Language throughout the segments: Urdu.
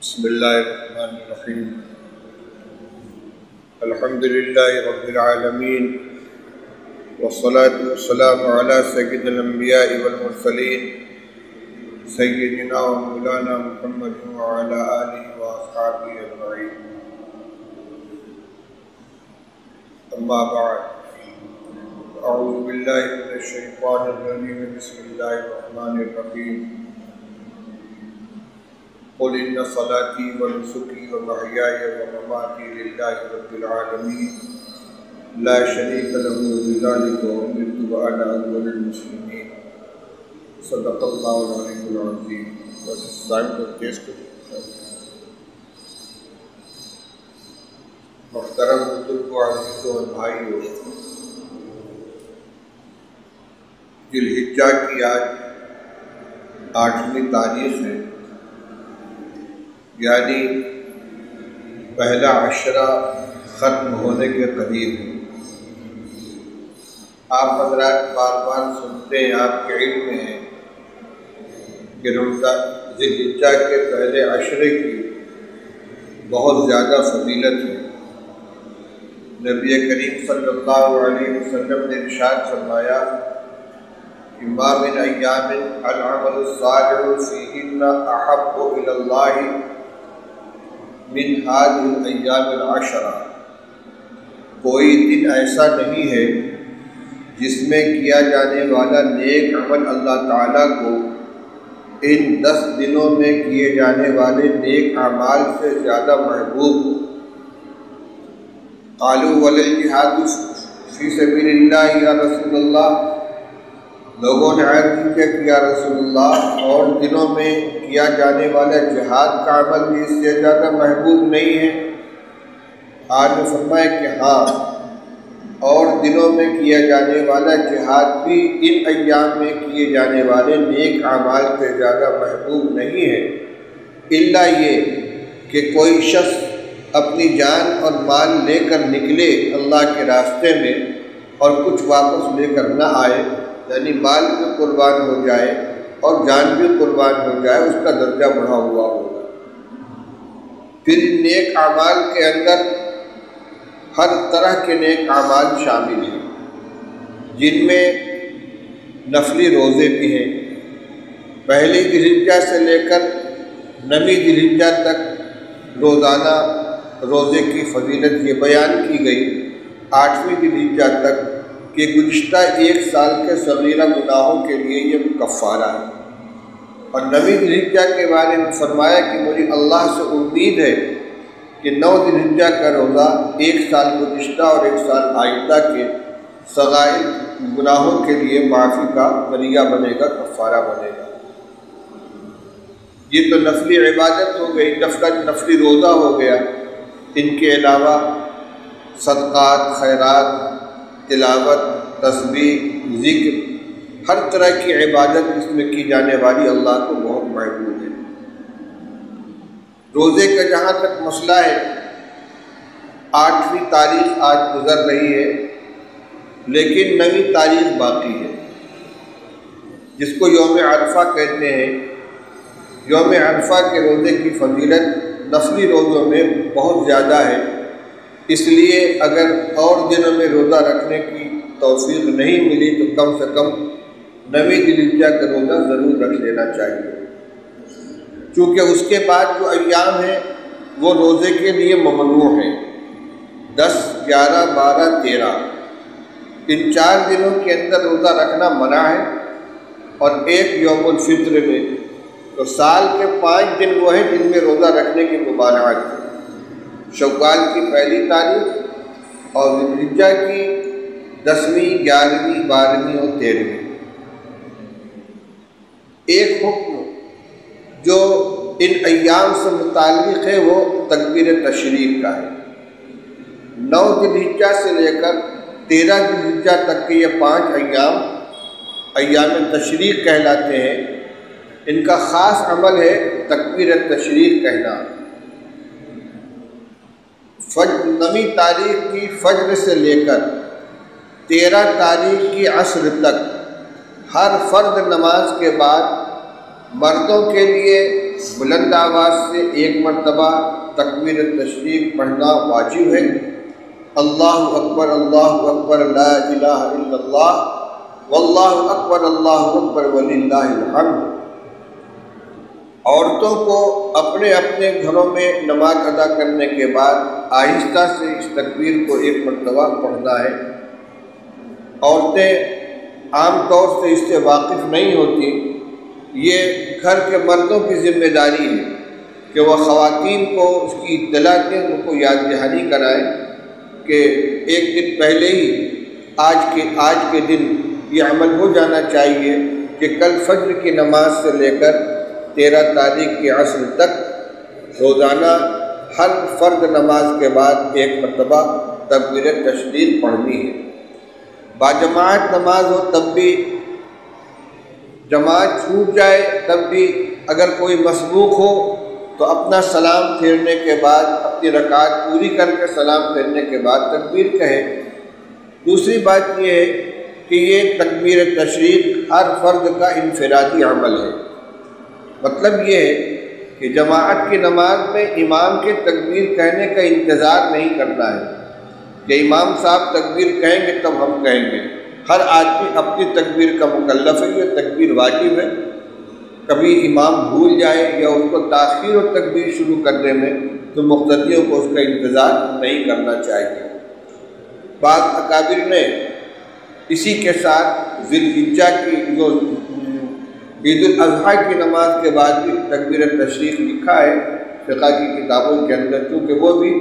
بسم اللہ الرحمن الرحیم الحمد للہ رب العالمین والصلاة والسلام علی سید الانبیاء والمرسلین سیدنا و مولانا محمد وعلی آلہ واصحابہ اجمعین اما بعد اعوذ باللہ من الشیطان الرجیم بسم اللہ الرحمن الرحیم قل ان صلاتي ونسكي ومحياي ومماتي لله رب العالمين لا شريك له بذلك وأمرت وأنا أول المسلمين صدق الله العلي العظيم. بس ٹائم کو تیز کریں. محترم بزرگوں عزیزوں اور بھائیوں، ذی الحجہ کی آج 8ویں تاریخ ہے، یعنی پہلا عشرہ ختم ہونے کے قریب ہے. آپ حضرات بار بار سنتے ہیں، آپ کے علم میں ہے کہ رمضان ذی الحجہ کے پہلے عشرے کی بہت زیادہ فضیلت ہے. نبی کریم صلی اللہ علیہ وسلم نے ارشاد فرمایا کہ ما من ایام العمل الصالح فیہن احب الی اللہ من هذه الايام العشرہ. کوئی دن ایسا نہیں ہے جس میں کیا جانے والا نیک عمل اللہ تعالیٰ کو ان 10 دنوں میں کیے جانے والے نیک اعمال سے زیادہ محبوب ہو. قالوا وللجہاد فی سبیل اللہ یا رسول اللہ. لوگوں نے عرض کیا کہ یا رسول اللہ، اور دنوں میں کیا جانے والا جہاد کا عمل بھی اس سے زیادہ محبوب نہیں ہے؟ آپ نے فرمایا کہ ہاں، اور دنوں میں کیا جانے والا جہاد بھی ان ایام میں کیے جانے والے نیک اعمال سے زیادہ محبوب نہیں ہے، الا یہ کہ کوئی شخص اپنی جان اور مال لے کر نکلے اللہ کے راستے میں اور کچھ واپس لے کر نہ آئے، یعنی مال بھی قربان ہو جائے اور جان بھی قربان ہو جائے، اس کا درجہ بڑھا ہوا ہوگا. پھر نیک اعمال کے اندر ہر طرح کے نیک اعمال شامل ہیں، جن میں نفلی روزے بھی ہیں. پہلی ذی الحجہ سے لے کر 9ویں ذی الحجہ تک روزانہ روزے کی فضیلت یہ بیان کی گئی. 8ویں ذی الحجہ تک کہ گزشتہ 1 سال کے صغیرہ گناہوں کے لیے یہ کفارہ ہے. اور 9ویں ذی الحجہ کے بارے میں فرمایا کہ مجھے اللہ سے امید ہے کہ 9 ذی الحجہ کا روزہ 1 سال گزشتہ اور 1 سال آئندہ کے صغائر گناہوں کے لیے معافی کا ذریعہ بنے گا، کفارہ بنے گا. یہ تو نفلی عبادت ہو گئی، نفلی روزہ ہو گیا. ان کے علاوہ صدقات، خیرات، تلاوت، تسبیح، ذکر، ہر طرح کی عبادت اس میں کی جانے والی اللہ کو بہت محبوب ہے. روزے کا جہاں تک مسئلہ ہے، 8ویں تاریخ آج گزر رہی ہے، لیکن 9ویں تاریخ باقی ہے، جس کو یوم عرفہ کہتے ہیں. یوم عرفہ کے روزے کی فضیلت نفلی روزوں میں بہت زیادہ ہے، اس لیے اگر اور دنوں میں روزہ رکھنے کی توفیق نہیں ملی تو کم سے کم 9ویں ذی الحجہ کا روزہ ضرور رکھ لینا چاہیے، چونکہ اس کے بعد جو ایام ہیں وہ روزے کے لیے ممنوع ہیں. 10، 11، 12، 13 ان 4 دنوں کے اندر روزہ رکھنا منع ہے، اور ایک یوم الفطر میں. تو سال کے 5 دن وہ ہیں جن میں روزہ رکھنے کی ممانعت ہے: شوال کی پہلی تاریخ اور ذی الحجہ کی 10ویں، 11ویں، 12ویں اور 13ویں. ایک حکم جو ان ایام سے متعلق ہے وہ تکبیر تشریق کا ہے. 9 ذی الحجہ سے لے کر 13 ذی الحجہ تک کے یہ 5 ایام تشریق کہلاتے ہیں. ان کا خاص عمل ہے تکبیر تشریق کہنا. 9ویں تاریخ کی فجر سے لے کر 13 تاریخ کی عصر تک ہر فرض نماز کے بعد مردوں کے لیے بلند آواز سے ایک مرتبہ تکبیر تشریق پڑھنا واجب ہے۔ اللہ اکبر لا الہ الا اللہ واللہ اکبر وللہ الحمد۔ عورتوں کو اپنے اپنے گھروں میں نماز ادا کرنے کے بعد آہستہ سے اس تکبیر کو ایک مرتبہ پڑھنا ہے۔ عورتیں عام طور سے اس سے واقف نہیں ہوتی۔ یہ گھر کے مردوں کی ذمہ داری ہے کہ وہ خواتین کو اس کی اطلاع دیں، ان کو یاد دہانی کرائیں کہ ایک دن پہلے ہی آج کے دن یہ عمل ہو جانا چاہیے کہ کل فجر کی نماز سے لے کر 13 تاریخ کے عصر تک روزانہ ہر فرض نماز کے بعد ایک مرتبہ تکبیر تشریق پڑھنی ہے۔ باجماعت نماز ہو تب بھی، جماعت چھوٹ جائے تب بھی، اگر کوئی مسبوق ہو تو اپنا سلام پھیرنے کے بعد، اپنی رکعت پوری کر کے سلام پھیرنے کے بعد تکبیر کہے۔ دوسری بات یہ ہے کہ یہ تکبیر تشریق ہر فرد کا انفرادی عمل ہے۔ مطلب یہ ہے کہ جماعت کی نماز میں امام کے تکبیر کہنے کا انتظار نہیں کرنا ہے کہ امام صاحب تکبیر کہیں گے تب ہم کہیں گے۔ ہر آدمی اپنی تکبیر کا مکلف ہے، یہ تکبیر واجب ہے۔ کبھی امام بھول جائے یا اس کو تاخیر و تکبیر شروع کرنے میں تو مقتدیوں کو اس کا انتظار نہیں کرنا چاہیے۔ بعض اکابر نے اسی کے ساتھ ذی الحجہ کی جو عید الاضحیٰ کی نماز کے بعد بھی تکبیر تشریق لکھا ہے فقہ کی کتابوں کے اندر، کیونکہ وہ بھی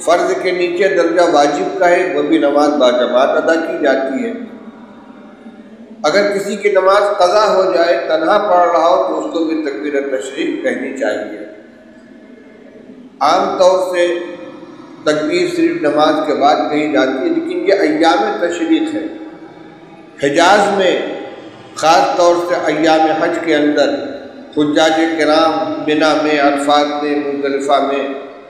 فرض کے نیچے درجہ واجب کا ہے، وہ بھی نماز باجماعت ادا کی جاتی ہے۔ اگر کسی کی نماز قضا ہو جائے، تنہا پڑھ رہا ہو تو اس کو بھی تکبیر تشریق کہنی چاہیے۔ عام طور سے تکبیر صرف نماز کے بعد کہی جاتی ہے، لیکن یہ ایام تشریق ہے۔ حجاز میں خاص طور سے ایام حج کے اندر حجاج کرام منا میں، عرفات میں، مزدلفہ میں،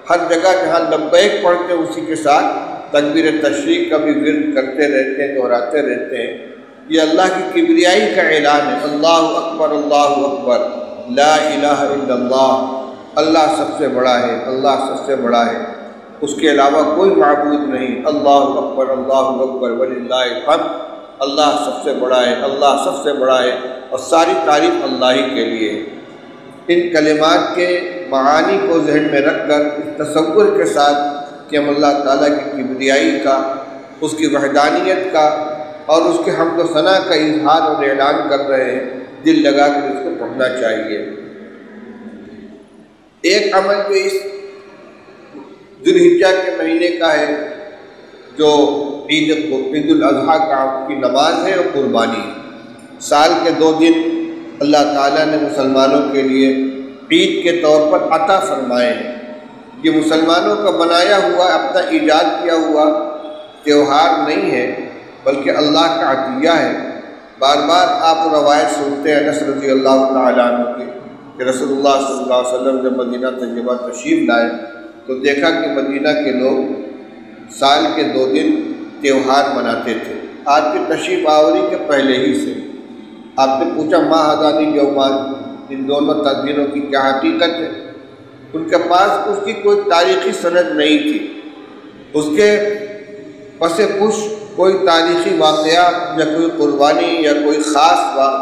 ہر جگہ جہاں لبیک پڑھتے ہیں اسی کے ساتھ تکبیر تشریق کا بھی ورد کرتے رہتے ہیں، دہراتے رہتے ہیں۔ یہ اللہ کی کبریائی کا اعلان ہے، اللہ اکبر لا الہ الا اللہ، اللہ سب سے بڑا ہے، اللہ سب سے بڑا ہے، اس کے علاوہ کوئی معبود نہیں، اللہ اکبر وللہ الحمد، اللہ سب سے بڑا ہے، اللہ سب سے بڑا ہے، اور ساری تعریف اللہ ہی کے لیے ہے۔ ان کلمات کے معانی کو ذہن میں رکھ کر اس تصور کے ساتھ کہ ہم اللہ تعالیٰ کی کبریائی کا، اس کی وحدانیت کا اور اس کے حمد و ثنا کا اظہار اور اعلان کر رہے ہیں، دل لگا کر اس کو پڑھنا چاہیے۔ ایک عمل جو اس ذی الحجہ کے مہینے کا ہے، جو عید الاضحیٰ کی نماز ہے اور قربانی ہے۔ سال کے 2 دن اللہ تعالیٰ نے مسلمانوں کے لیے عید کے طور پر عطا فرمائے ہیں۔ یہ مسلمانوں کا بنایا ہوا، اپنا ایجاد کیا ہوا تہوار نہیں ہے، بلکہ اللہ کا عطیہ ہے۔ بار بار آپ روایت سنتے ہیں انس رضی اللہ تعالیٰ عنہ کی کہ رسول اللہ صلی اللہ علیہ وسلم جب مدینہ طیبہ تشریف لائے تو دیکھا کہ مدینہ کے لوگ سال کے 2 دن تہوار مناتے تھے، آپ کی تشریف آوری کے پہلے ہی سے۔ آپ نے پوچھا ما ہذان یومان، ان دونوں دنوں کی کیا حقیقت ہے؟ ان کے پاس اس کی کوئی تاریخی سند نہیں تھی، اس کے پس پش کوئی تاریخی واقعہ یا کوئی قربانی یا کوئی خاص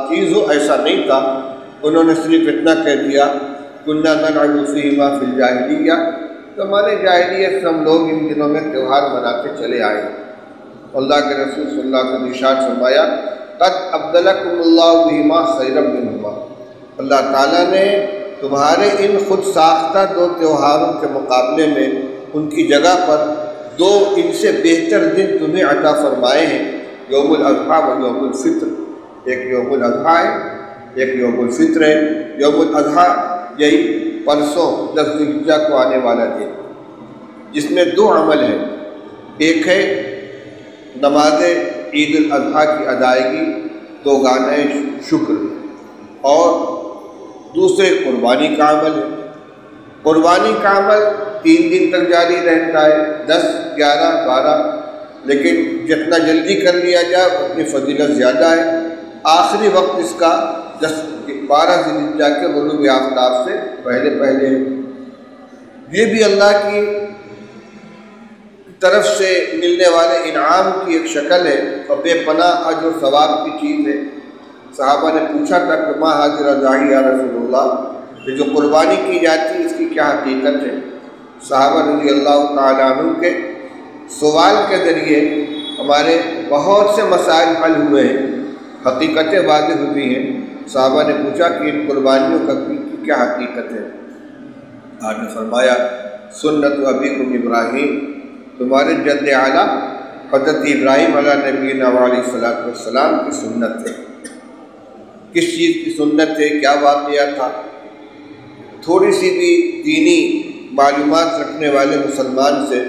چیز ہو، ایسا نہیں تھا۔ انہوں نے صرف اتنا کہہ دیا کنا نلعب فیہما فی الجاہلیہ، زمانے جاہلیت سے ہم لوگ ان دنوں میں تہوار مناتے چلے آئے۔ اللہ کے رسول صلی اللہ علیہ وسلم نے ارشاد فرمایا قد ابدلکم اللہ بہما خیرا منہما، اللہ تعالیٰ نے تمہارے ان خود ساختہ 2 تہواروں کے مقابلے میں ان کی جگہ پر 2 ان سے بہتر دن تمہیں عطا فرمائے ہیں، یوم الاضحیٰ و یوم الفطر۔ ایک یوم الاضحیٰ ہے، ایک یوم الفطر ہے۔ یوم الاضحیٰ یہی پرسوں 10 ذی الحجہ کو آنے والا دن، جس میں 2 عمل ہیں، ایک ہے نماز عید الاضحیٰ کی ادائیگی، 2 گانے شکر، اور دوسرے قربانی کا عمل ہے۔ قربانی کا عمل 3 دن تک جاری رہتا ہے، 10، 11، 12، لیکن جتنا جلدی کر لیا جائے اتنی فضیلت زیادہ ہے۔ آخری وقت اس کا 12 ذی الحجہ کے غروب آفتاب سے پہلے یہ بھی اللہ کی طرف سے ملنے والے انعام کی ایک شکل ہے اور بے پناہ اجر و ثواب کی چیز ہے۔ صحابہ نے پوچھا تھا کہ ما حاضر ذاہی یا رسول اللہ، یہ جو قربانی کی جاتی ہے اس کی کیا حقیقت ہے؟ صحابہ رضی اللہ تعالیٰ عنہ کے سوال کے ذریعے ہمارے بہت سے مسائل حل ہوئے ہیں، حقیقتیں واضح ہوئی ہیں۔ صحابہ نے پوچھا کہ ان قربانیوں کی کیا حقیقت ہے؟ آپ نے فرمایا سنت ابیکم ابراہیم، تمہارے جد اعلیٰ حضرت ابراہیم علیہ نبینا علیہ السلام کی سنت ہے۔ کس چیز کی سنت ہے؟ کیا واقعہ تھا؟ تھوڑی سی بھی دینی معلومات رکھنے والے مسلمان سے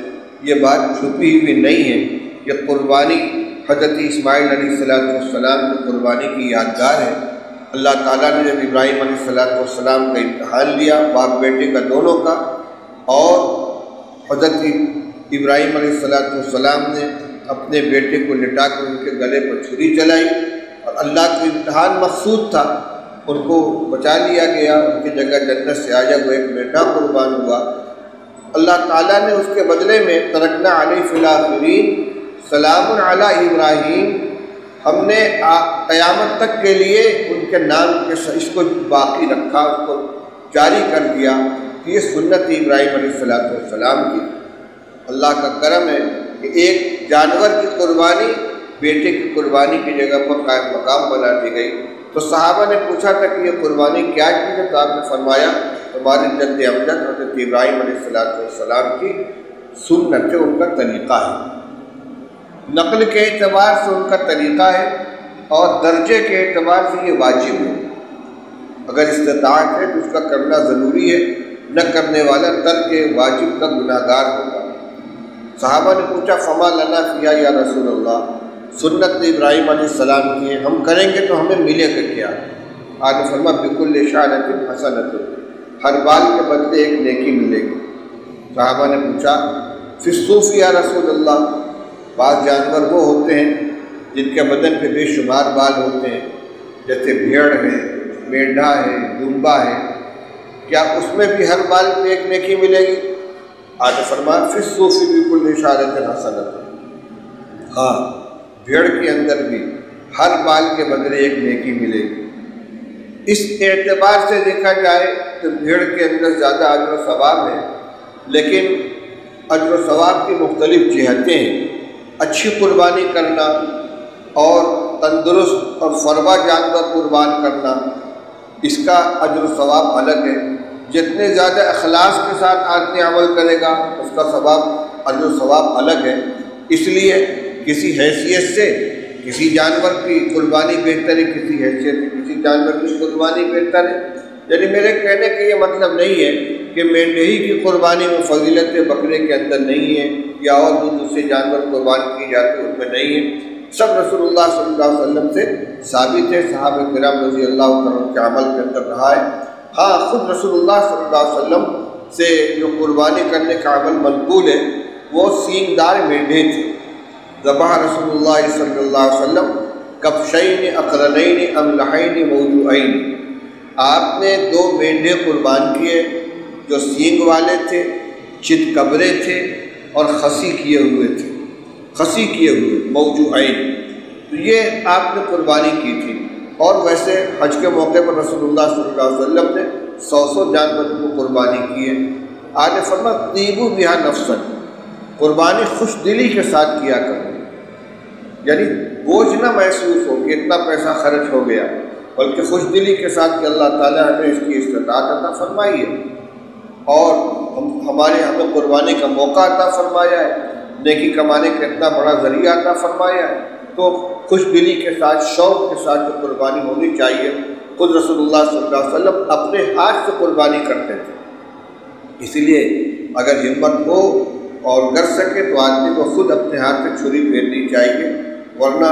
یہ بات چھپی ہوئی نہیں ہے۔ یہ قربانی حضرت اسماعیل علیہ السلام کی قربانی کی یادگار ہے۔ اللہ تعالیٰ نے جب ابراہیم علیہ السلام کا امتحان لیا، باپ بیٹے کا دونوں کا، اور حضرت ابراہیم علیہ السلام نے اپنے بیٹے کو لٹا کر ان کے گلے پر چھری چلائی، اور اللہ کا امتحان مقصود تھا، ان کو بچا لیا گیا، ان کی جگہ جنت سے آیا ہوا ایک بیٹا قربان ہوا۔ اللہ تعالیٰ نے اس کے بدلے میں ترکنا علیہ فی الآخرین سلام علی ابراہیم، ہم نے قیامت تک کے لیے ان کے نام کے اس کو باقی رکھا، اس کو جاری کر دیا کہ یہ سنت ابراہیم علیہ السلام کی۔ اللہ کا کرم ہے کہ ایک جانور کی قربانی بیٹے کی قربانی کی جگہ پر قائم مقام بنا دی گئی۔ تو صحابہ نے پوچھا تھا کہ یہ قربانی کیا چیز ہے؟ تو آپ نے فرمایا ہمارے جد امجد حضرت ابراہیم علیہ السلام کی سنت ہے، ان کا طریقہ ہے۔ نقل کے اعتبار سے ان کا طریقہ ہے، اور درجے کے اعتبار سے یہ واجب ہے۔ اگر استطاعت ہے تو اس کا کرنا ضروری ہے، نہ کرنے والا ترک واجب کا گناہ گار ہوگا۔ صحابہ نے پوچھا فما لنا فیہا یا رسول اللہ، سنت ابراہیم علیہ السلام کی ہے، ہم کریں گے تو ہمیں ملے گا کیا؟ آپ نے فرمایا بکل شعرۃ حسنۃ، ہر بال کے بدلے ایک نیکی ملے گی۔ صحابہ نے پوچھا فی الصوف یا رسول اللہ، بعض جانور وہ ہوتے ہیں جن کے بدن پہ بے شمار بال ہوتے ہیں، جیسے بھیڑ ہے، میڈھا ہے، دمبا ہے، کیا اس میں بھی ہر بال پہ ایک نیکی ملے گی؟ آپ نے فرمایا فی الصوف بکل شعرۃ حسنۃ، ہاں بھیڑ کے اندر بھی ہر بال کے بدلے ایک نیکی ملے گی۔ اس اعتبار سے دیکھا جائے تو بھیڑ کے اندر زیادہ اجر و ثواب ہے، لیکن اجر و ثواب کی مختلف جہتیں ہیں۔ اچھی قربانی کرنا اور تندرست اور فربا جانور قربان کرنا، اس کا اجر و ثواب الگ ہے۔ جتنے زیادہ اخلاص کے ساتھ آدمی عمل کرے گا اس کا ثواب اجر و ثواب الگ ہے۔ اس لیے کسی حیثیت سے کسی جانور کی قربانی بہتر ہے، کسی حیثیت سے کسی جانور کی قربانی بہتر ہے۔ یعنی میرے کہنے کا یہ مطلب نہیں ہے کہ مینڈھی کی قربانی میں فضیلت بکرے کے اندر نہیں ہے، یا اور دوسرے جانور قربان کی جاتے ان میں نہیں ہے۔ سب رسول اللہ صلی اللہ علیہ وسلم سے ثابت ہے، صحابہ کرام رضی اللہ عنہ کے عمل کے اندر رہا ہے۔ ہاں خود رسول اللہ صلی اللہ علیہ وسلم سے جو قربانی کرنے کا عمل منقول ہے وہ سینگ دار مینڈھے تھے۔ ذبح رسول اللہ صلی اللہ علیہ وسلم کبشین اقرنین املحین موضوعین، آپ نے 2 مینڈھے قربان کیے جو سینگ والے تھے، چت کبرے تھے اور خسی کیے ہوئے موضوعین، تو یہ آپ نے قربانی کی تھی۔ اور ویسے حج کے موقع پر رسول اللہ صلی اللہ علیہ وسلم نے 100 جانوروں کو قربانی کی ہے۔ آپ نے فرمایا طیبوا بہا نفسا، قربانی خوش دلی کے ساتھ کیا کرو، یعنی بوجھ نہ محسوس ہو کہ اتنا پیسہ خرچ ہو گیا، بلکہ خوش دلی کے ساتھ کہ اللہ تعالیٰ ہمیں اس کی استطاعت عطا فرمائی ہے اور ہمیں قربانی کا موقع عطا فرمایا ہے، نیکی کمانے کا اتنا بڑا ذریعہ عطا فرمایا ہے، تو خوش دلی کے ساتھ شوق کے ساتھ جو قربانی ہونی چاہیے۔ خود رسول اللہ صلی اللہ علیہ وسلم اپنے ہاتھ سے قربانی کرتے تھے، اسی لیے اگر ہمت ہو اور کر سکے تو آدمی کو خود اپنے ہاتھ سے چھری پھیرنی چاہیے، ورنہ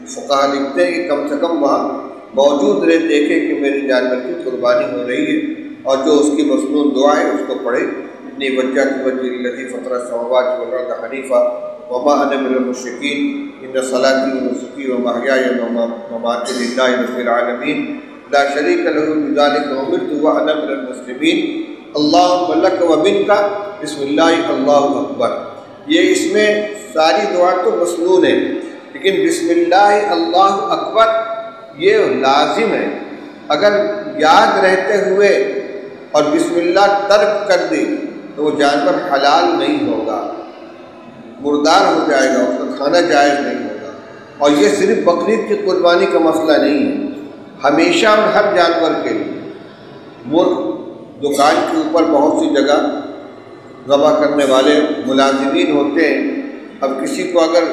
فقہا لکھتے ہیں کہ کم سے کم وہاں موجود رہے، دیکھیں کہ میری جانور کی قربانی ہو رہی ہے، اور جو اس کی مسنون دعا ہے اس کو پڑھے۔ انی وجہت وجہی الذی فطر السماوات والارض حنیفا وما انا من المشرکین ان صلاتی ونسکی ومحیای ومماتی للہ رب العالمین لا شریک لہ بذلک امرت وانا من المسلمین اللہم لک ومنک بسم اللہ اللہ اکبر۔ یہ اس میں ساری دعا تو مسنون ہے، لیکن بسم اللہ اللہ اکبر یہ لازم ہے۔ اگر یاد رہتے ہوئے اور بسم اللہ ترک کر دی تو وہ جانور حلال نہیں ہوگا، مردار ہو جائے گا، اس کا کھانا جائز نہیں ہوگا۔ اور یہ صرف بقرعید کی قربانی کا مسئلہ نہیں ہے، ہمیشہ اور ہر جانور کے لیے۔ مرغ دکان کے اوپر بہت سی جگہ ذبح کرنے والے ملازمین ہوتے ہیں، اب کسی کو اگر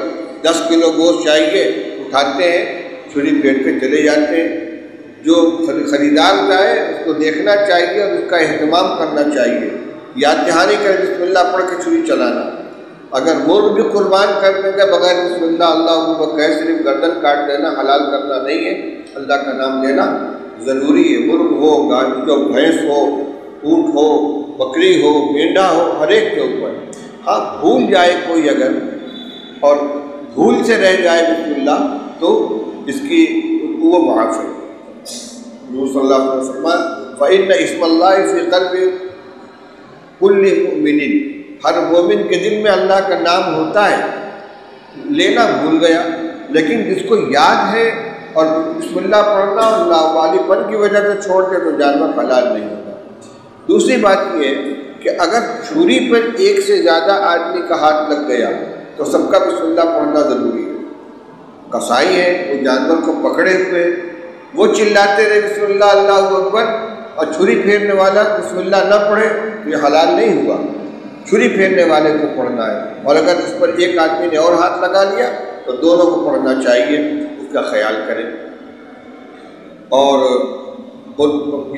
10 کلو گوشت چاہیے اٹھاتے ہیں، چھری پھیر کے چلے جاتے ہیں۔ جو خریدار جائے اس کو دیکھنا چاہیے اور اس کا اہتمام کرنا چاہیے، یاد دہانی کرے بسم اللہ پڑھ کے چھری چلانا۔ اگر مرغ بھی قربان کر دیں گے بغیر بسم اللہ اللہ اکبر کہے صرف گردن کاٹ دینا، حلال کرنا نہیں ہے، اللہ کا نام لینا ضروری ہے۔ مرغ ہو، جو بھینس ہو، اونٹ ہو، بکری ہو، مینڈا ہو، ہر ایک کے اوپر۔ ہاں بھول جائے کوئی اگر اور بھول سے رہ جائے بسم اللہ تو اس کی وہ معاف ہے۔ حضور صلی اللہ علیہ وسلم فَإِنَّ اسْمَ اللَّهِ فِي قَلْبِ كُلِّ مُؤْمِنٍ، ہر مومن کے دل میں اللہ کا نام ہوتا ہے، لینا بھول گیا، لیکن جس کو یاد ہے اور بسم اللہ پڑھنا اور اللہ والی پن کی وجہ سے چھوڑ دے تو جانور حلال نہیں ہوگا۔ دوسری بات یہ ہے کہ اگر چھری پر ایک سے زیادہ آدمی کا ہاتھ لگ گیا تو سب کا بسم اللہ پڑھنا ضروری ہے۔ قصائی ہے، وہ جانور کو پکڑے ہوئے وہ چلاتے رہے بسم اللہ اللہ اکبر، اور چھری پھیرنے والا بسم اللہ نہ پڑھے تو یہ حلال نہیں ہوا۔ چھری پھیرنے والے کو پڑھنا ہے، اور اگر اس پر ایک آدمی نے اور ہاتھ لگا لیا تو دونوں کو پڑھنا چاہیے، اس کا خیال کریں۔ اور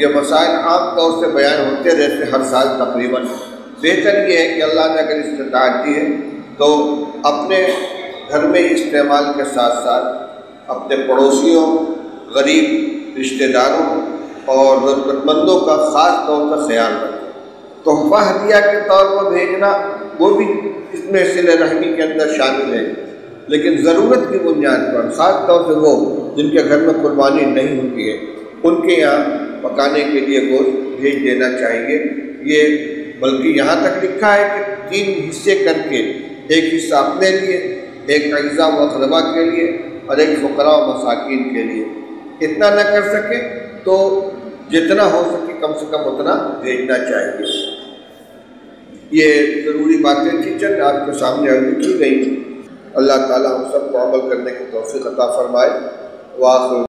یہ مسائل عام طور سے بیان ہوتے رہتے ہر سال تقریباً۔ بہتر یہ ہے کہ اللہ نے اگر استطاعت دی ہے تو اپنے گھر میں استعمال کے ساتھ ساتھ اپنے پڑوسیوں، غریب رشتہ داروں اور ضرورت مندوں کا خاص طور پر خیال رکھیں۔ تحفہ ہدیہ کے طور پر بھیجنا وہ بھی اس میں صلہ رحمی کے اندر شامل ہے، لیکن ضرورت کی بنیاد پر خاص طور سے وہ جن کے گھر میں قربانی نہیں ہوتی ہے ان کے یہاں پکانے کے لیے گوشت بھیج دینا چاہیے۔ یہ بلکہ یہاں تک لکھا ہے کہ 3 حصے کر کے، ایک حصہ اپنے لیے، ایک اعزاء و اقربا کے لیے اور ایک فقراء و مساکین کے لیے۔ اتنا نہ کر سکے تو جتنا ہو سکے کم سے کم اتنا بھیجنا چاہیے۔ یہ ضروری باتیں تھیں چند آپ کے سامنے عرض کی گئی۔ اللہ تعالیٰ ہم سب کو عمل کرنے کی توفیق عطا فرمائے۔ وآخر